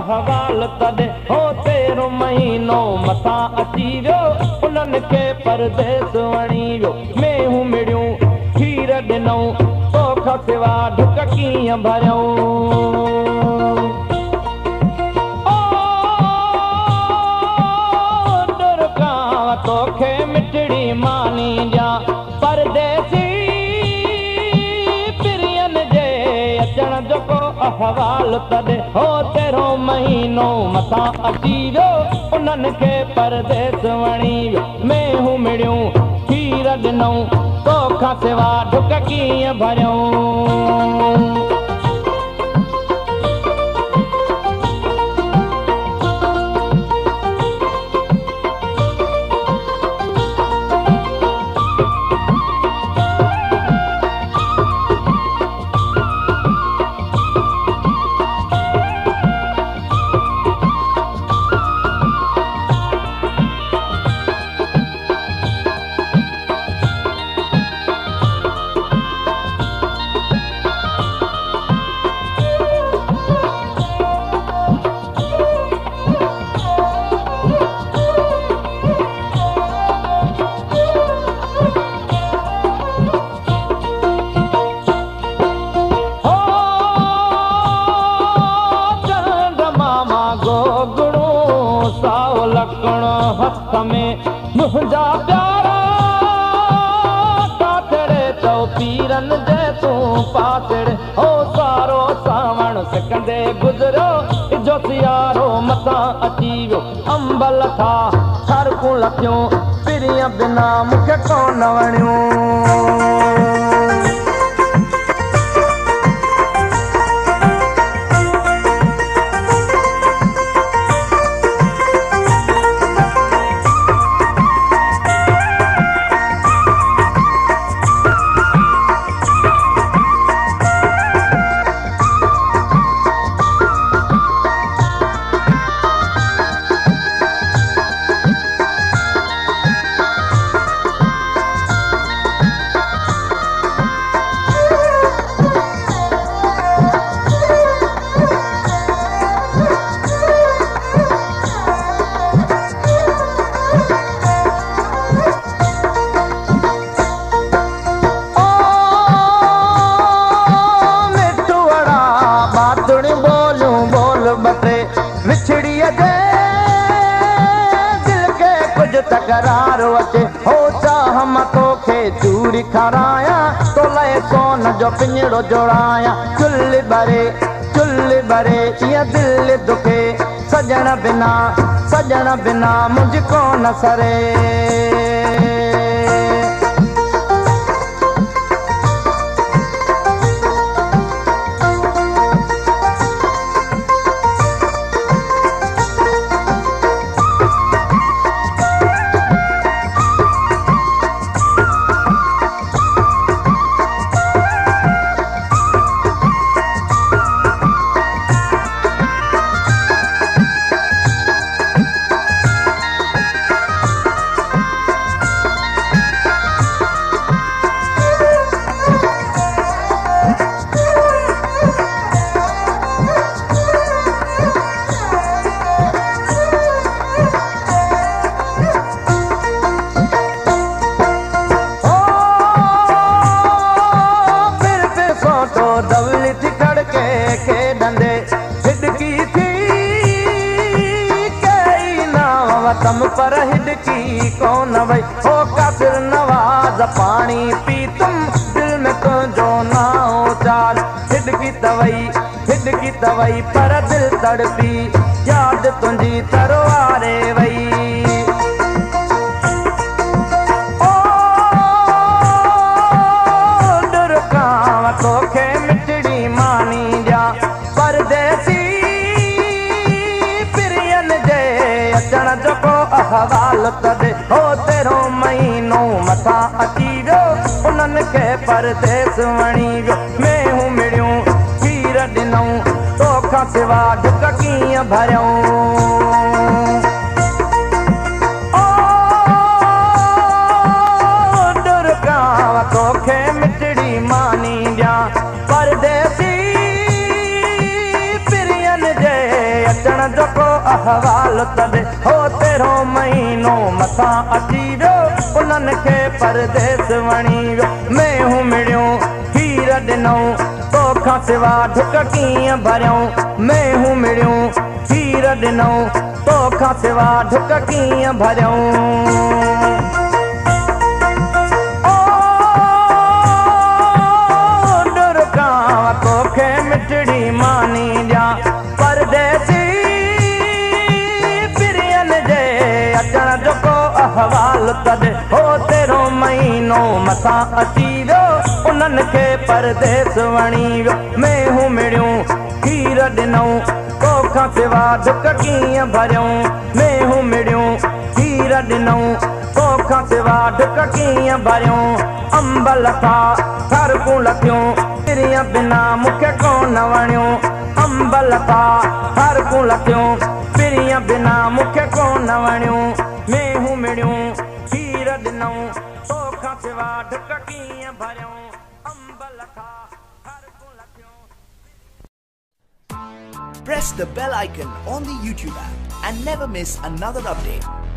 अहवाल तॾहिं हो 13 महीनो मथां अची वियो उन्हनि खे परदेस वणी वियो मेहूं मिड़ियूं खीर ॾिनऊं तोखां सिवा ढुक कीअं भरियऊं तोखे मिठड़ी मानी ॾियां परदेसी पिरियन जे अचण जो को अहवाल तॾहिं हो 13 महीनो मथां अची वियो उन्हनि खे परदेस वणी वियो मेहूं मिड़ियूं खीर ॾिनऊं तोखां सिवा ढुक कीअं भरियऊं हथ में मुंहिंजा प्यारा कातड़े तो पीरन जे तूं पातड़े हो सारो सावण सिकंदे गुज़रियो जो सियारो मथां अची वियो अंबल था थरकूं लथियूं पिरिय बिना मूंखे कोन वणियूं विछड़ीअ जे दिल खे कुझु तकरार अचे हो चाह मां तोखे चूड़ी खारायां तो लए सोन जो पिंजड़ो जोड़ायां चुल्ह भरे ईअं दिल दुखे सजण बिना मुंहिंजी कोन सरे तम पर हिडकी कौन वई हो काफिर नवाज पानी पी तुम दिल में तुझो नाओ चाल हिडकी तवई पर दिल तड़पी याद तुझी तरवारे वई ओ दुर्गाव तोखे मिठड़ी मानी ॾियां परदेसी अचण जो को अहवाल तॾहिं हो 13 महीनो मथां अची वियो उन्हनि खे परदेस वणी वियो मेहूं मिड़ियूं खीर ॾिनऊं तोखां सिवा ढुक कीअं भरियऊं ओ दुर्गाव तोखे मिठड़ी मानी ॾियां परदेसी पिरियन जे अचण जो को अहवाल तॾे हो तेरो महीनो मथां अची वियो उन्हनि खे परदेस वणी वियो मेहूं मिड़ियूं खीर ॾिनऊं तोखां सिवा ढुक कीअं भरियऊं मेहूं मिड़ियूं खीर ॾिनऊं तोखां सिवा ढुक कीअं भरियऊं तोखे मिठड़ी मानी ॾियां परदेसी पिरियनि जे अचण जो को अहवाल तॾे हो तेरो महीनो मथां अची वियो उन्हनि खे परदेस वणी वियो मेहूं मिड़ियूं खीर ॾिनऊं तोखां सिवा ढुक कीअं भरियऊं मेहूं मिड़ियूं खीर ॾिनऊं तोखां सिवा ढुक कीअं भरियऊं अंब लथा थरकूं लथियूं पिरिया बिना मूंखे कोन वणियूं अंब लथा थरकूं लथियूं पिरिया बिना मूंखे कोन वणियूं मेहूं मिड़ियूं खीर ॾिनऊं तोखां सिवा ढुक कीअं भरियऊं अंब लथा थरकूं लथियूं Press the bell icon on the YouTube app and never miss another update.